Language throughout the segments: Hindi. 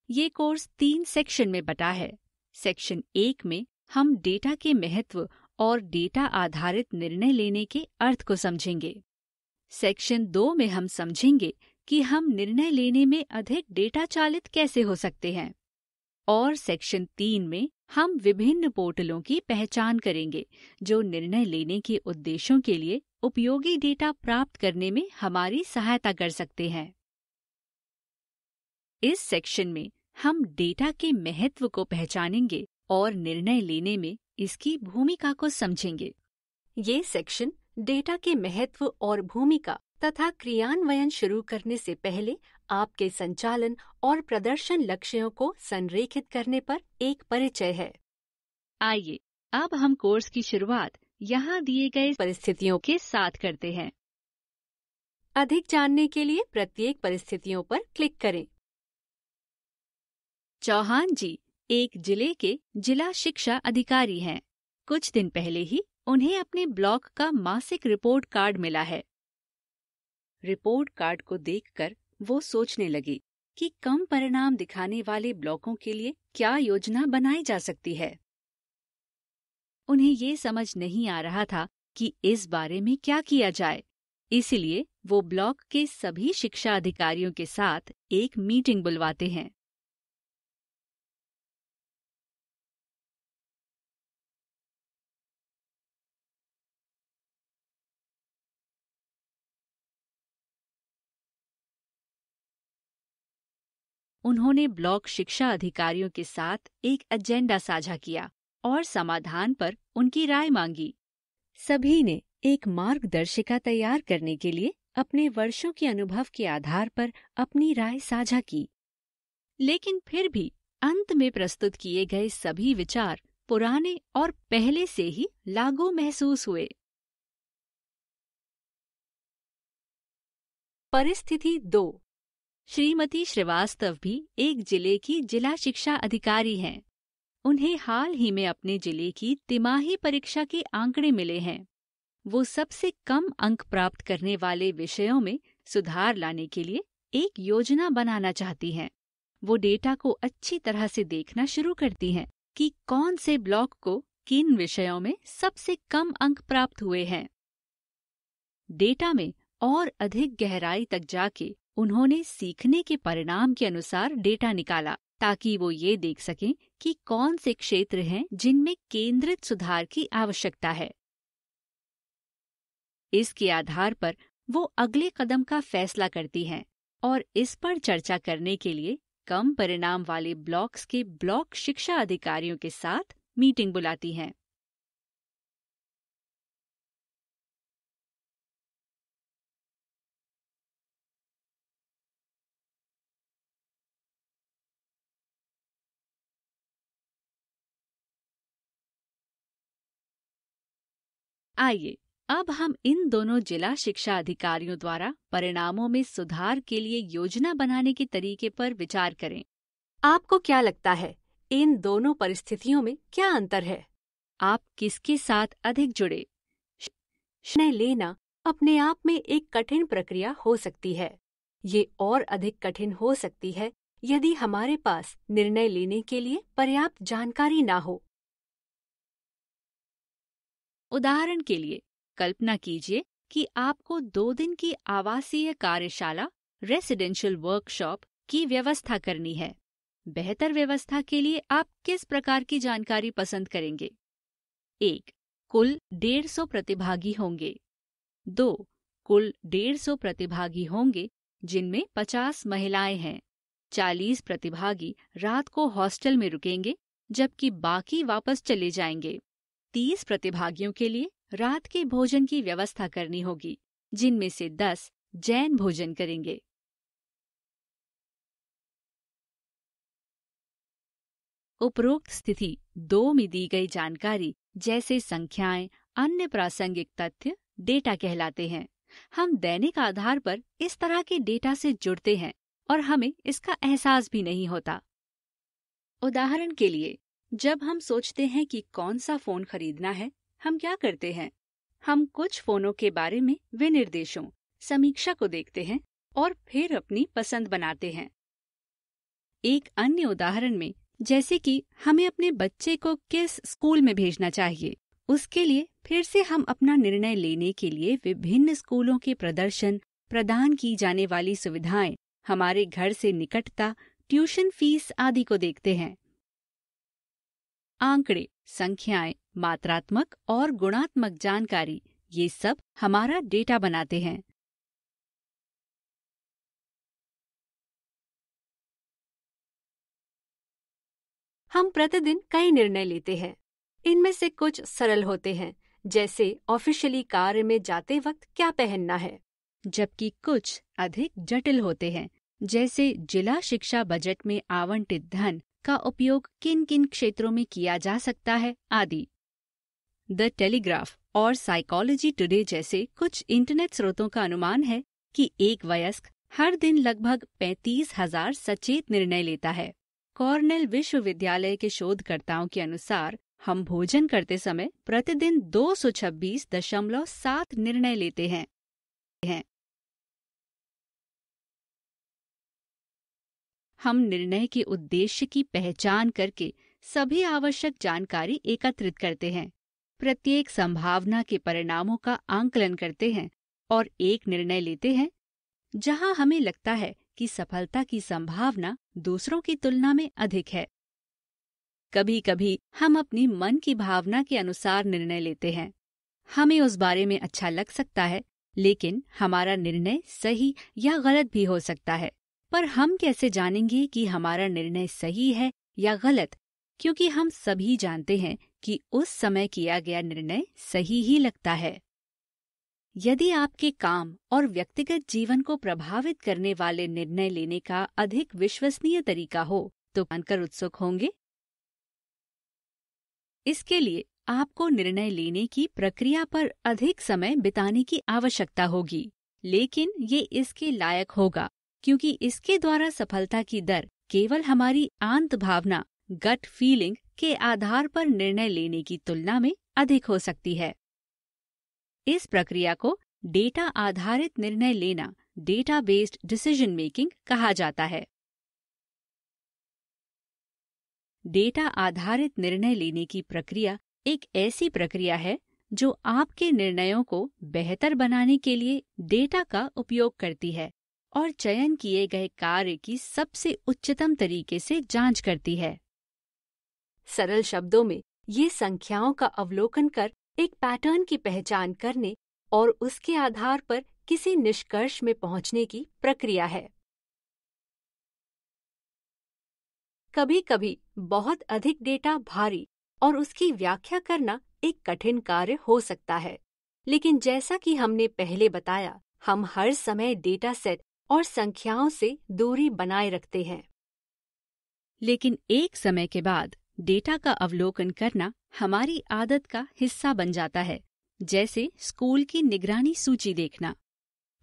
ये कोर्स 3 सेक्शन में बटा है। सेक्शन 1 में हम डेटा के महत्व और डेटा आधारित निर्णय लेने के अर्थ को समझेंगे। सेक्शन 2 में हम समझेंगे कि हम निर्णय लेने में अधिक डेटा चालित कैसे हो सकते हैं। और सेक्शन 3 में हम विभिन्न पोर्टलों की पहचान करेंगे जो निर्णय लेने के उद्देश्यों के लिए उपयोगी डेटा प्राप्त करने में हमारी सहायता कर सकते हैं। इस सेक्शन में हम डेटा के महत्व को पहचानेंगे और निर्णय लेने में इसकी भूमिका को समझेंगे। ये सेक्शन डेटा के महत्व और भूमिका तथा क्रियान्वयन शुरू करने से पहले आपके संचालन और प्रदर्शन लक्ष्यों को संरेखित करने पर एक परिचय है। आइए अब हम कोर्स की शुरुआत यहाँ दिए गए परिस्थितियों के साथ करते हैं। अधिक जानने के लिए प्रत्येक परिस्थितियों पर क्लिक करें। चौहान जी एक जिले के जिला शिक्षा अधिकारी हैं। कुछ दिन पहले ही उन्हें अपने ब्लॉक का मासिक रिपोर्ट कार्ड मिला है। रिपोर्ट कार्ड को देखकर वो सोचने लगे कि कम परिणाम दिखाने वाले ब्लॉकों के लिए क्या योजना बनाई जा सकती है। उन्हें ये समझ नहीं आ रहा था कि इस बारे में क्या किया जाए, इसलिए वो ब्लॉक के सभी शिक्षा अधिकारियों के साथ एक मीटिंग बुलवाते हैं। उन्होंने ब्लॉक शिक्षा अधिकारियों के साथ एक एजेंडा साझा किया और समाधान पर उनकी राय मांगी। सभी ने एक मार्गदर्शिका तैयार करने के लिए अपने वर्षों के अनुभव के आधार पर अपनी राय साझा की, लेकिन फिर भी अंत में प्रस्तुत किए गए सभी विचार पुराने और पहले से ही लागू महसूस हुए। परिस्थिति 2। श्रीमती श्रीवास्तव भी एक जिले की जिला शिक्षा अधिकारी हैं। उन्हें हाल ही में अपने जिले की तिमाही परीक्षा के आंकड़े मिले हैं। वो सबसे कम अंक प्राप्त करने वाले विषयों में सुधार लाने के लिए एक योजना बनाना चाहती हैं। वो डेटा को अच्छी तरह से देखना शुरू करती हैं कि कौन से ब्लॉक को किन विषयों में सबसे कम अंक प्राप्त हुए हैं। डेटा में और अधिक गहराई तक जाके उन्होंने सीखने के परिणाम के अनुसार डेटा निकाला ताकि वो ये देख सकें कि कौन से क्षेत्र हैं जिनमें केंद्रित सुधार की आवश्यकता है। इसके आधार पर वो अगले कदम का फैसला करती हैं और इस पर चर्चा करने के लिए कम परिणाम वाले ब्लॉक्स के ब्लॉक शिक्षा अधिकारियों के साथ मीटिंग बुलाती हैं। आइए अब हम इन दोनों जिला शिक्षा अधिकारियों द्वारा परिणामों में सुधार के लिए योजना बनाने के तरीके पर विचार करें। आपको क्या लगता है, इन दोनों परिस्थितियों में क्या अंतर है? आप किसके साथ अधिक जुड़े? निर्णय लेना अपने आप में एक कठिन प्रक्रिया हो सकती है। ये और अधिक कठिन हो सकती है यदि हमारे पास निर्णय लेने के लिए पर्याप्त जानकारी ना हो। उदाहरण के लिए कल्पना कीजिए कि आपको 2 दिन की आवासीय कार्यशाला रेसिडेंशियल वर्कशॉप की व्यवस्था करनी है। बेहतर व्यवस्था के लिए आप किस प्रकार की जानकारी पसंद करेंगे? 1. कुल 150 प्रतिभागी होंगे। 2. कुल 150 प्रतिभागी होंगे जिनमें 50 महिलाएं हैं। 40 प्रतिभागी रात को हॉस्टल में रुकेंगे जबकि बाकी वापस चले जाएंगे। 30 प्रतिभागियों के लिए रात के भोजन की व्यवस्था करनी होगी, जिनमें से 10 जैन भोजन करेंगे। उपरोक्त स्थिति 2 में दी गई जानकारी जैसे संख्याएं, अन्य प्रासंगिक तथ्य डेटा कहलाते हैं। हम दैनिक आधार पर इस तरह के डेटा से जुड़ते हैं और हमें इसका एहसास भी नहीं होता। उदाहरण के लिए, जब हम सोचते हैं कि कौन सा फोन खरीदना है, हम क्या करते हैं? हम कुछ फोनों के बारे में विनिर्देशों, समीक्षा को देखते हैं और फिर अपनी पसंद बनाते हैं। एक अन्य उदाहरण में, जैसे कि हमें अपने बच्चे को किस स्कूल में भेजना चाहिए, उसके लिए फिर से हम अपना निर्णय लेने के लिए विभिन्न स्कूलों के प्रदर्शन, प्रदान की जाने वाली सुविधाएं, हमारे घर से निकटता, ट्यूशन फीस आदि को देखते हैं। आंकड़े, संख्याएं, मात्रात्मक और गुणात्मक जानकारी, ये सब हमारा डेटा बनाते हैं। हम प्रतिदिन कई निर्णय लेते हैं। इनमें से कुछ सरल होते हैं, जैसे ऑफिशियली कार्य में जाते वक्त क्या पहनना है, जबकि कुछ अधिक जटिल होते हैं, जैसे जिला शिक्षा बजट में आवंटित धन का उपयोग किन किन क्षेत्रों में किया जा सकता है आदि। द टेलीग्राफ और साइकोलॉजी टुडे जैसे कुछ इंटरनेट स्रोतों का अनुमान है कि एक वयस्क हर दिन लगभग 35,000 सचेत निर्णय लेता है। कॉर्नेल विश्वविद्यालय के शोधकर्ताओं के अनुसार हम भोजन करते समय प्रतिदिन 226.7 निर्णय लेते हैं। हम निर्णय के उद्देश्य की पहचान करके सभी आवश्यक जानकारी एकत्रित करते हैं, प्रत्येक संभावना के परिणामों का आंकलन करते हैं और एक निर्णय लेते हैं जहां हमें लगता है कि सफलता की संभावना दूसरों की तुलना में अधिक है। कभी कभी हम अपनी मन की भावना के अनुसार निर्णय लेते हैं। हमें उस बारे में अच्छा लग सकता है, लेकिन हमारा निर्णय सही या गलत भी हो सकता है। पर हम कैसे जानेंगे कि हमारा निर्णय सही है या गलत, क्योंकि हम सभी जानते हैं कि उस समय किया गया निर्णय सही ही लगता है। यदि आपके काम और व्यक्तिगत जीवन को प्रभावित करने वाले निर्णय लेने का अधिक विश्वसनीय तरीका हो तो जानकर उत्सुक होंगे। इसके लिए आपको निर्णय लेने की प्रक्रिया पर अधिक समय बिताने की आवश्यकता होगी, लेकिन ये इसके लायक होगा, क्योंकि इसके द्वारा सफलता की दर केवल हमारी आंत भावना, गट फीलिंग के आधार पर निर्णय लेने की तुलना में अधिक हो सकती है। इस प्रक्रिया को डेटा आधारित निर्णय लेना, डेटा बेस्ड डिसीजन मेकिंग कहा जाता है। डेटा आधारित निर्णय लेने की प्रक्रिया एक ऐसी प्रक्रिया है जो आपके निर्णयों को बेहतर बनाने के लिए डेटा का उपयोग करती है और चयन किए गए कार्य की सबसे उच्चतम तरीके से जांच करती है। सरल शब्दों में, ये संख्याओं का अवलोकन कर एक पैटर्न की पहचान करने और उसके आधार पर किसी निष्कर्ष में पहुंचने की प्रक्रिया है। कभी कभी बहुत अधिक डेटा भारी और उसकी व्याख्या करना एक कठिन कार्य हो सकता है, लेकिन जैसा कि हमने पहले बताया, हम हर समय डेटा सेट और संख्याओं से दूरी बनाए रखते हैं। लेकिन एक समय के बाद डेटा का अवलोकन करना हमारी आदत का हिस्सा बन जाता है, जैसे स्कूल की निगरानी सूची देखना।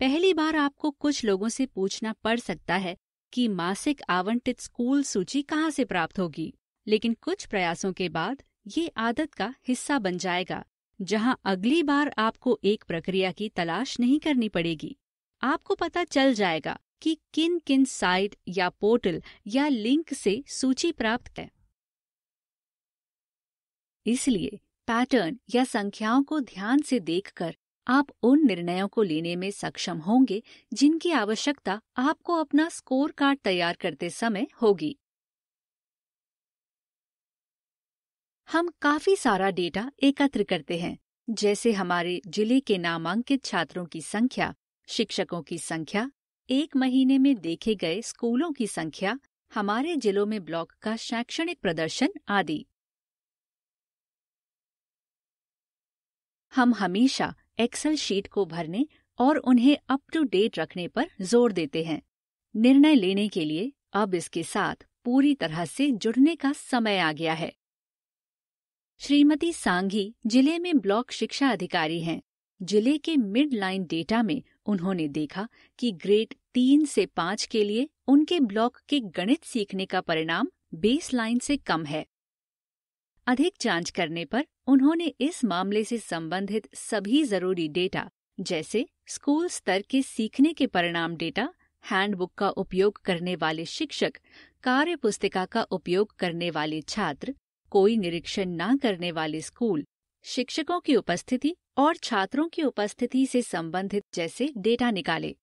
पहली बार आपको कुछ लोगों से पूछना पड़ सकता है कि मासिक आवंटित स्कूल सूची कहाँ से प्राप्त होगी, लेकिन कुछ प्रयासों के बाद ये आदत का हिस्सा बन जाएगा, जहाँ अगली बार आपको एक प्रक्रिया की तलाश नहीं करनी पड़ेगी। आपको पता चल जाएगा कि किन किन साइट या पोर्टल या लिंक से सूची प्राप्त है। इसलिए पैटर्न या संख्याओं को ध्यान से देखकर आप उन निर्णयों को लेने में सक्षम होंगे जिनकी आवश्यकता आपको अपना स्कोर कार्ड तैयार करते समय होगी। हम काफी सारा डेटा एकत्र करते हैं, जैसे हमारे जिले के नामांकित छात्रों की संख्या, शिक्षकों की संख्या, एक महीने में देखे गए स्कूलों की संख्या, हमारे जिलों में ब्लॉक का शैक्षणिक प्रदर्शन आदि। हम हमेशा एक्सेल शीट को भरने और उन्हें अप टू डेट रखने पर जोर देते हैं। निर्णय लेने के लिए अब इसके साथ पूरी तरह से जुड़ने का समय आ गया है। श्रीमती सांघी जिले में ब्लॉक शिक्षा अधिकारी हैं। जिले के मिड लाइन डेटा में उन्होंने देखा कि ग्रेड 3 से 5 के लिए उनके ब्लॉक के गणित सीखने का परिणाम बेस लाइन से कम है। अधिक जांच करने पर उन्होंने इस मामले से संबंधित सभी जरूरी डेटा, जैसे स्कूल स्तर के सीखने के परिणाम डेटा, हैंडबुक का उपयोग करने वाले शिक्षक, कार्य पुस्तिका का उपयोग करने वाले छात्र, कोई निरीक्षण न करने वाले स्कूल, शिक्षकों की उपस्थिति और छात्रों की उपस्थिति से संबंधित जैसे डेटा निकाले।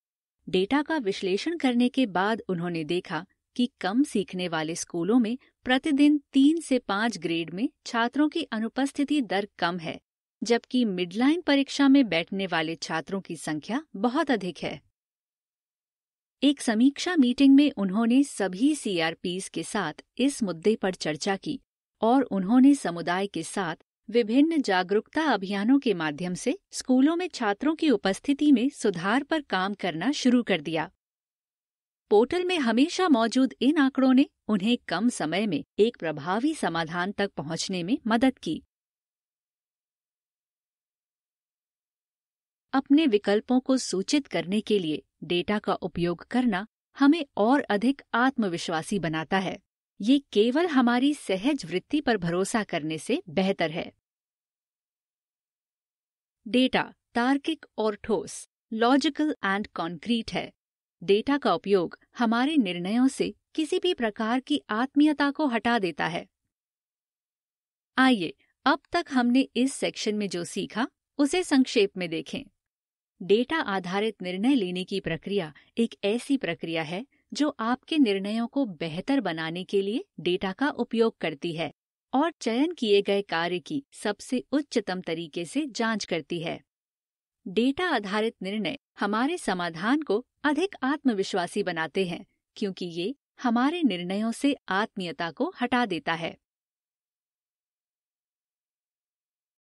डेटा का विश्लेषण करने के बाद उन्होंने देखा कि कम सीखने वाले स्कूलों में प्रतिदिन 3 से 5 ग्रेड में छात्रों की अनुपस्थिति दर कम है, जबकि मिडलाइन परीक्षा में बैठने वाले छात्रों की संख्या बहुत अधिक है। एक समीक्षा मीटिंग में उन्होंने सभी सीआरपीज के साथ इस मुद्दे पर चर्चा की और उन्होंने समुदाय के साथ विभिन्न जागरूकता अभियानों के माध्यम से स्कूलों में छात्रों की उपस्थिति में सुधार पर काम करना शुरू कर दिया। पोर्टल में हमेशा मौजूद इन आंकड़ों ने उन्हें कम समय में एक प्रभावी समाधान तक पहुंचने में मदद की। अपने विकल्पों को सूचित करने के लिए डेटा का उपयोग करना हमें और अधिक आत्मविश्वासी बनाता है। ये केवल हमारी सहज वृत्ति पर भरोसा करने से बेहतर है। डेटा तार्किक और ठोस, लॉजिकल एंड कॉन्क्रीट है। डेटा का उपयोग हमारे निर्णयों से किसी भी प्रकार की आत्मीयता को हटा देता है। आइए, अब तक हमने इस सेक्शन में जो सीखा उसे संक्षेप में देखें। डेटा आधारित निर्णय लेने की प्रक्रिया एक ऐसी प्रक्रिया है जो आपके निर्णयों को बेहतर बनाने के लिए डेटा का उपयोग करती है और चयन किए गए कार्य की सबसे उच्चतम तरीके से जांच करती है। डेटा आधारित निर्णय हमारे समाधान को अधिक आत्मविश्वासी बनाते हैं क्योंकि ये हमारे निर्णयों से आत्मीयता को हटा देता है।